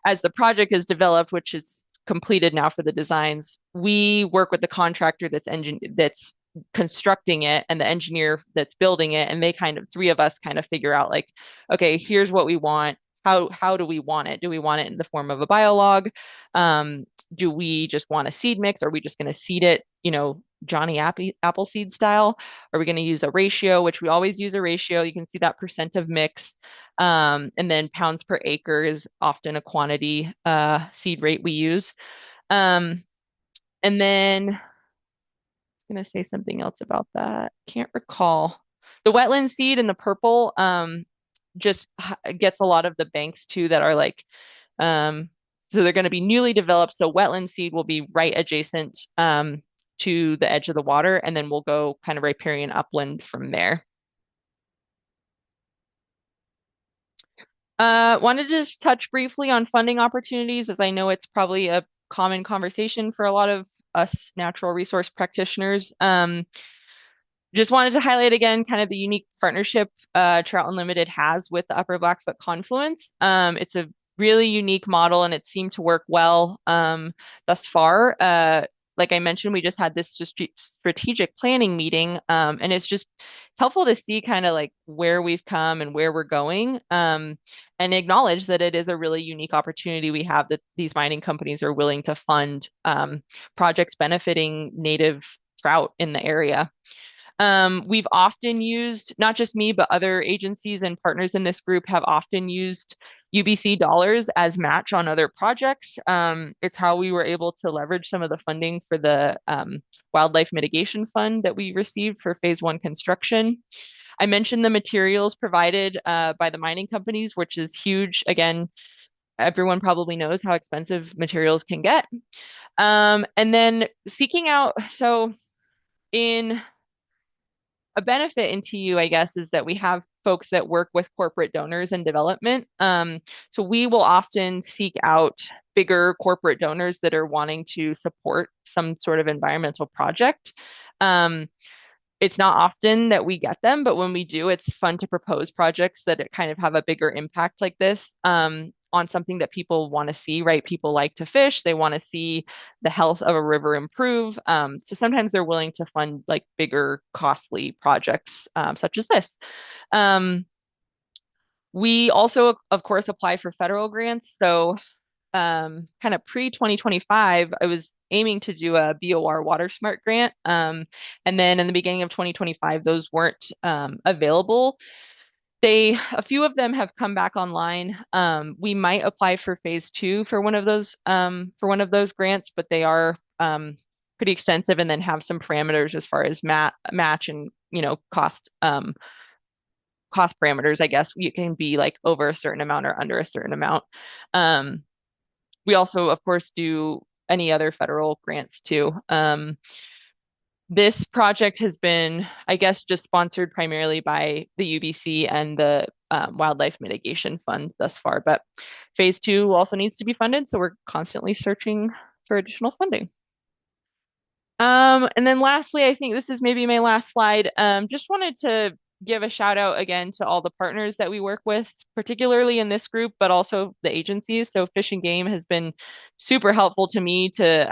as the project is developed, which is completed now for the designs, we work with the contractor that's constructing it and the engineer that's building it, and they kind of three of us kind of figure out like, okay, here's what we want. How do we want it? Do we want it in the form of a biolog? Do we just want a seed mix? Are we just going to seed it, Johnny Appleseed style? Are we going to use a ratio, which we always use a ratio? You can see that percent of mix. And then pounds per acre is often a quantity seed rate we use. And then I was going to say something else about that. Can't recall. The wetland seed in the purple just gets a lot of the banks too that are like, so they're going to be newly developed. So wetland seed will be right adjacent to the edge of the water, and then we'll go kind of riparian upland from there. Wanted to just touch briefly on funding opportunities, as I know it's probably a common conversation for a lot of us natural resource practitioners. Just wanted to highlight again kind of the unique partnership Trout Unlimited has with the Upper Blackfoot Confluence. It's a really unique model and it seemed to work well thus far. Like I mentioned, we just had this strategic planning meeting, and it's helpful to see kind of like where we've come and where we're going, and acknowledge that it is a really unique opportunity we have that these mining companies are willing to fund projects benefiting native trout in the area. We've often used, not just me, but other agencies and partners in this group have often used UBC dollars as match on other projects. It's how we were able to leverage some of the funding for the Wildlife Mitigation Fund that we received for phase one construction. I mentioned the materials provided by the mining companies, which is huge. Again, everyone probably knows how expensive materials can get. And then seeking out, so in a benefit in TU, I guess, is that we have folks that work with corporate donors and development. So we will often seek out bigger corporate donors that are wanting to support some sort of environmental project. Um, it's not often that we get them, but when we do, it's fun to propose projects that kind of have a bigger impact like this, on something that people want to see, right? People like to fish, they want to see the health of a river improve. So sometimes they're willing to fund like bigger, costly projects, such as this. Um, we also, of course, apply for federal grants. So kind of pre 2025, I was aiming to do a BOR Water Smart grant. And then in the beginning of 2025, those weren't available. A few of them have come back online. We might apply for phase two for one of those grants, but they are pretty extensive and then have some parameters as far as match and cost parameters. I guess you can be like over a certain amount or under a certain amount. Um, we also, of course, do any other federal grants too. This project has been, I guess, just sponsored primarily by the UBC and the Wildlife Mitigation Fund thus far, but phase two also needs to be funded, so we're constantly searching for additional funding. And then lastly, I think this is maybe my last slide. Just wanted to give a shout out again to all the partners that we work with, particularly in this group, but also the agencies. So Fish and Game has been super helpful to me to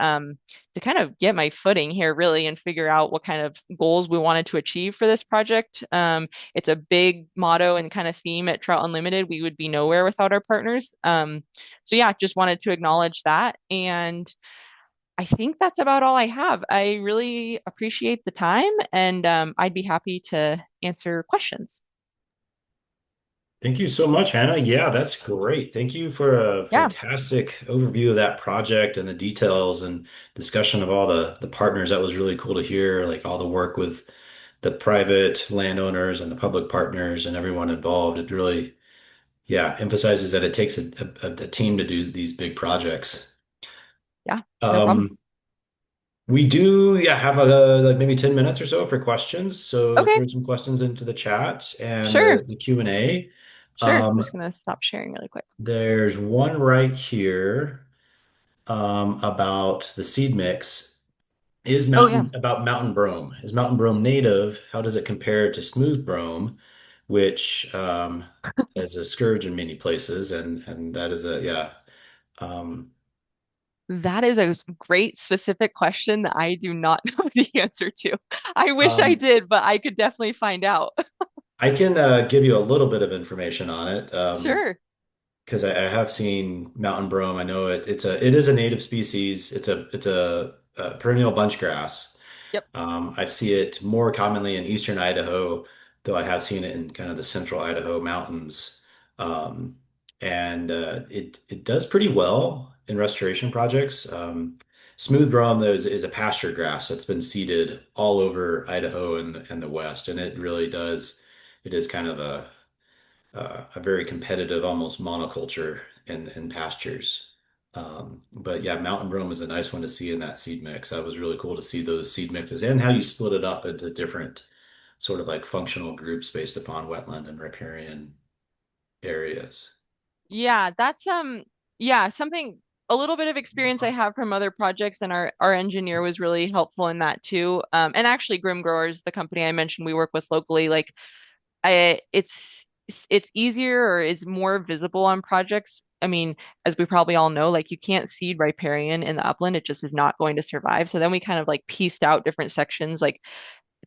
kind of get my footing here really and figure out what kind of goals we wanted to achieve for this project. It's a big motto and kind of theme at Trout Unlimited. We would be nowhere without our partners. So yeah, just wanted to acknowledge that. And I think that's about all I have. I really appreciate the time and I'd be happy to answer questions. Thank you so much, Hannah. Yeah, that's great. Thank you for a Yeah, fantastic overview of that project and the details and discussion of all the partners. That was really cool to hear, like all the work with the private landowners and the public partners and everyone involved. It really, yeah, emphasizes that it takes a team to do these big projects. yeah, no problem. Um, we do, yeah, have like maybe 10 minutes or so for questions. So Okay, throw some questions into the chat and sure, the Q&A. sure. I'm just Um, gonna stop sharing really quick. there's one right here about the seed mix. Oh yeah, About mountain brome? Is mountain brome native? How does it compare to smooth brome, which is a scourge in many places, and that is a yeah. Um, that is a great specific question that I do not know the answer to. I wish I um, did, but I could definitely find out. I can give you a little bit of information on it. Sure. Because I have seen mountain brome. I know it is a native species. It's a perennial bunch grass. Yep. I see it more commonly in eastern Idaho, though I have seen it in kind of the central Idaho mountains. Um, and it does pretty well in restoration projects. Smooth brome though is a pasture grass that's been seeded all over Idaho and the West, and it really does. It is kind of a very competitive, almost monoculture in pastures. But yeah, mountain brome is a nice one to see in that seed mix. That was really cool to see those seed mixes and how you split it up into different sort of like functional groups based upon wetland and riparian areas. Yeah, that's yeah, something a little bit of experience I have from other projects, and our engineer was really helpful in that too. And actually Grim Growers, the company I mentioned we work with locally, like it's easier or is more visible on projects. I mean, as we probably all know, like you can't seed riparian in the upland, it just is not going to survive. So then we kind of like pieced out different sections, like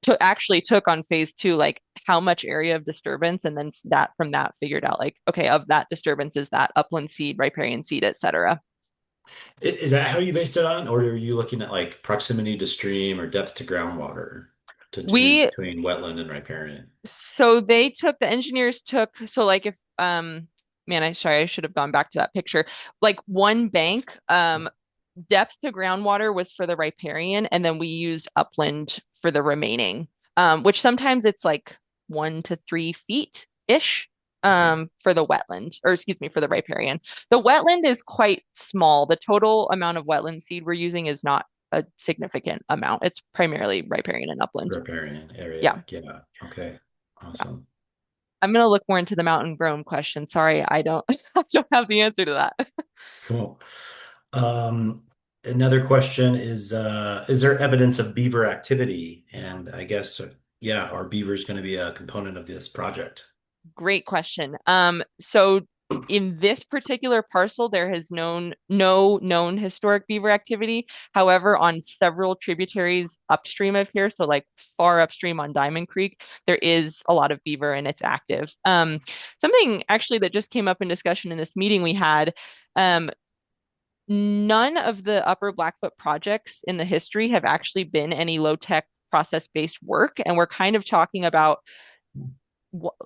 took on phase 2 like how much area of disturbance, and then that from that figured out like okay, of that disturbance is that upland seed, riparian seed, etc. Is that how you based it on, or are you looking at like proximity to stream or depth to groundwater to choose We between wetland and riparian? So they took the engineers took so like if man, I sorry, I should have gone back to that picture. Like one bank, depth to groundwater was for the riparian, and then we used upland for the remaining, which sometimes it's like 1 to 3 feet ish, Okay, for the wetland, or excuse me, for the riparian. The wetland is quite small. The total amount of wetland seed we're using is not a significant amount. It's primarily riparian and upland. riparian Yeah. area. Yeah. Okay. Awesome. I'm gonna look more into the mountain grown question. Sorry, I don't I don't have the answer to that. Cool. Um, Another question is there evidence of beaver activity? And I guess, yeah, are beavers going to be a component of this project? Great question. So in this particular parcel, there has no known historic beaver activity. However, on several tributaries upstream of here, so like far upstream on Diamond Creek, there is a lot of beaver and it's active. Something actually that just came up in discussion in this meeting we had. Um, None of the Upper Blackfoot projects in the history have actually been any low tech process based work, and we're kind of talking about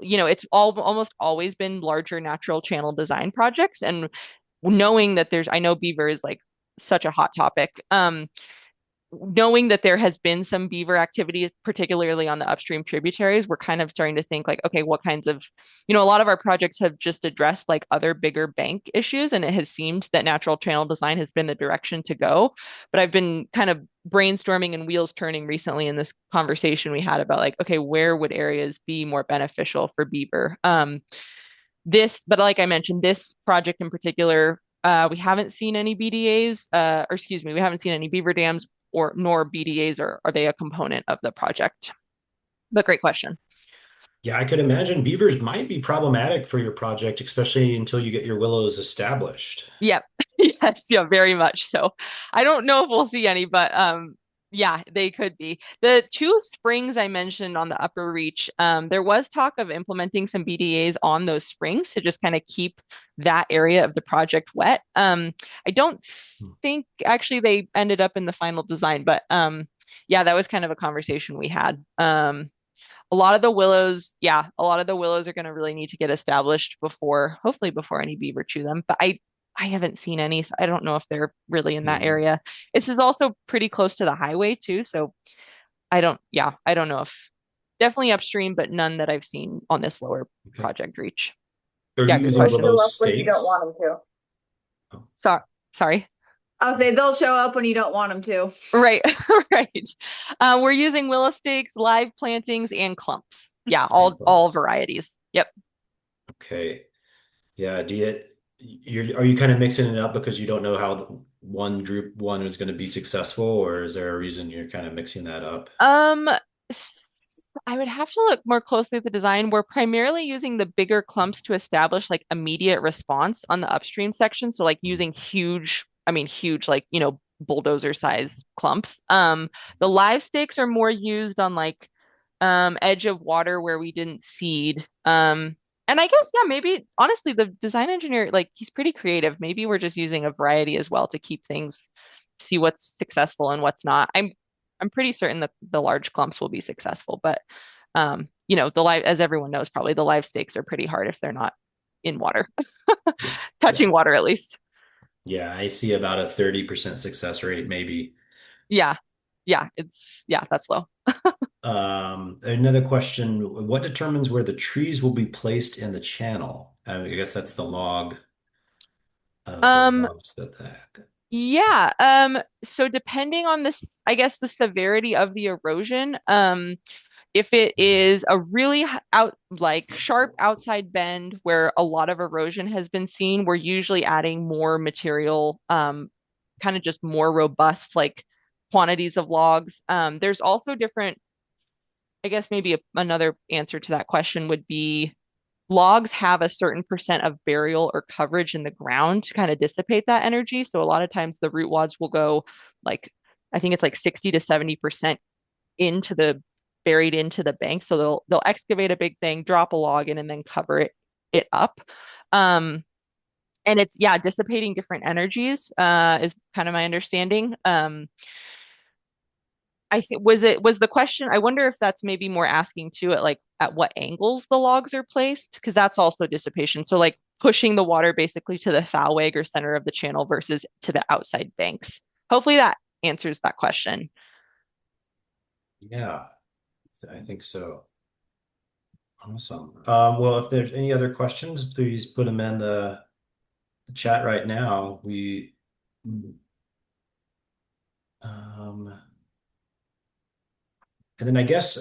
it's all almost always been larger natural channel design projects. And knowing that I know beaver is like such a hot topic. Knowing that there has been some beaver activity, particularly on the upstream tributaries, we're kind of starting to think like, okay, what kinds of, a lot of our projects have just addressed like other bigger bank issues, and it has seemed that natural channel design has been the direction to go. But I've been kind of brainstorming and wheels turning recently in this conversation we had about like, okay, where would areas be more beneficial for beaver? But like I mentioned, this project in particular, we haven't seen any BDAs, or excuse me, we haven't seen any beaver dams or nor BDAs, or are they a component of the project? But great question. Yeah, I could imagine beavers might be problematic for your project, especially until you get your willows established. Yep. Yes, yeah, very much so. I don't know if we'll see any, but yeah, they could be. The two springs I mentioned on the upper reach, there was talk of implementing some BDAs on those springs to just kind of keep that area of the project wet. I don't think actually they ended up in the final design, but yeah, that was kind of a conversation we had. A lot of the willows, yeah, a lot of the willows are going to really need to get established before, hopefully before any beaver chew them. But I haven't seen any, so I don't know if they're really in that Mhm. area. This is also pretty close to the highway too, so yeah, I don't know if definitely upstream, but none that I've seen on this lower Okay. project reach. Are you Yeah, good using They'll question. show willow up when you don't stakes? want them to. Oh, So, sorry. I'll say they'll show up when you don't want them to. Right, right. We're using willow stakes, live plantings, and clumps. Yeah, and all clumps. varieties. Yep. Okay. Yeah. Are you kind of mixing it up because you don't know how one group one is going to be successful, or is there a reason you're kind of mixing that up? Um, s- I would have to look more closely at the design. We're primarily using the bigger clumps to establish like immediate response on the upstream section. So like using huge, I mean huge, like, bulldozer size clumps. The live stakes are more used on like edge of water where we didn't seed. And I guess, yeah, maybe honestly the design engineer, like he's pretty creative. Maybe we're just using a variety as well to keep things, see what's successful and what's not. I'm pretty certain that the large clumps will be successful, but the live, as everyone knows, probably the live stakes are pretty hard if they're not in water, Yeah. touching Yeah. water at least. Yeah. I see about a 30% success rate, maybe. Yeah. Yeah, that's low. Another question, what determines where the trees will be placed in the channel? I guess that's the Um, log setback. yeah. So depending on this, I guess the severity of the erosion, If it is a really out like sharp outside bend where a lot of erosion has been seen, we're usually adding more material, kind of just more robust like quantities of logs. There's also different, I guess maybe another answer to that question would be logs have a certain percent of burial or coverage in the ground to kind of dissipate that energy. So a lot of times the root wads will go like, I think it's like 60 to 70% into the buried into the bank. So they'll excavate a big thing, drop a log in, and then cover it up. Um, and it's yeah, dissipating different energies is kind of my understanding. I think was the question. I wonder if that's maybe more asking too at like at what angles the logs are placed, because that's also dissipation. So like pushing the water basically to the foul wag or center of the channel versus to the outside banks. Hopefully that answers that question. Yeah, I think so. Awesome. Well, if there's any other questions, please put them in the chat right now. Um, and then I guess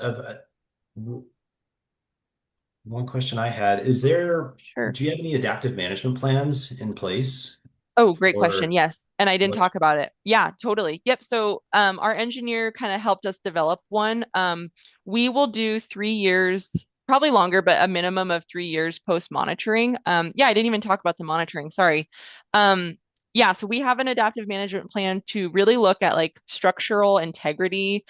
one question I had is Sure. do you have any adaptive management plans in place Oh, great question. for Yes. And I didn't what? talk about it. Yeah, totally. Yep. So our engineer kind of helped us develop one. We will do 3 years, probably longer, but a minimum of 3 years post monitoring. Yeah, I didn't even talk about the monitoring. Sorry. Um, yeah, so we have an adaptive management plan to really look at like structural integrity,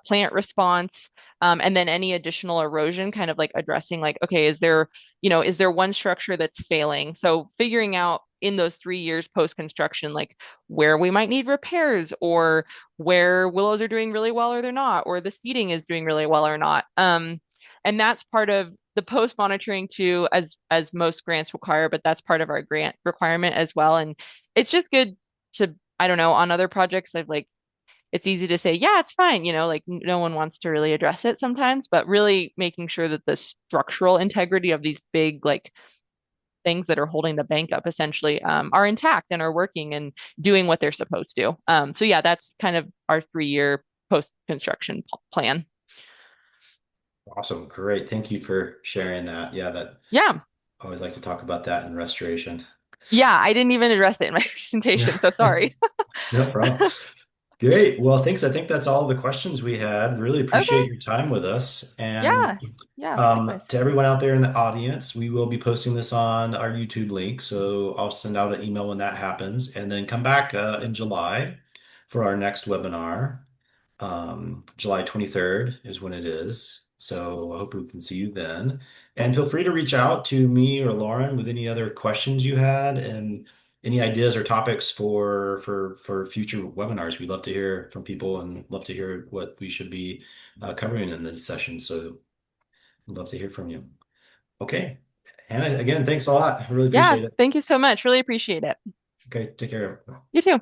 plant response, and then any additional erosion, kind of like addressing like, okay, is there one structure that's failing? So figuring out in those 3 years post construction, like where we might need repairs or where willows are doing really well or they're not, or the seeding is doing really well or not. And that's part of the post monitoring too, as most grants require, but that's part of our grant requirement as well. And it's just good to, I don't know, on other projects, I've like it's easy to say, yeah, it's fine, like no one wants to really address it sometimes, but really making sure that the structural integrity of these big like things that are holding the bank up essentially are intact and are working and doing what they're supposed to. So yeah, that's kind of our 3 year post construction plan. Awesome. Great. Thank you for sharing that. Yeah, that Yeah. I always like to talk about that in restoration. Yeah, I didn't even address it in my presentation, so sorry. No problem. Great. Well, thanks. I think that's all the questions we had. Really Okay. appreciate your time with us. And Yeah. Yeah, likewise. to everyone out there in the audience, we will be posting this on our YouTube link. So I'll send out an email when that happens and then come back in July for our next webinar. July 23rd is when it is. So I hope we can see you then. And feel free to reach out to me or Lauren with any other questions you had and any ideas or topics for future webinars. We'd love to hear from people and love to hear what we should be covering in this session. So we'd love to hear from you. Okay. Hannah, again, thanks a lot. I really Yeah, appreciate it. thank you so much. Really appreciate it. Okay, take care. You too.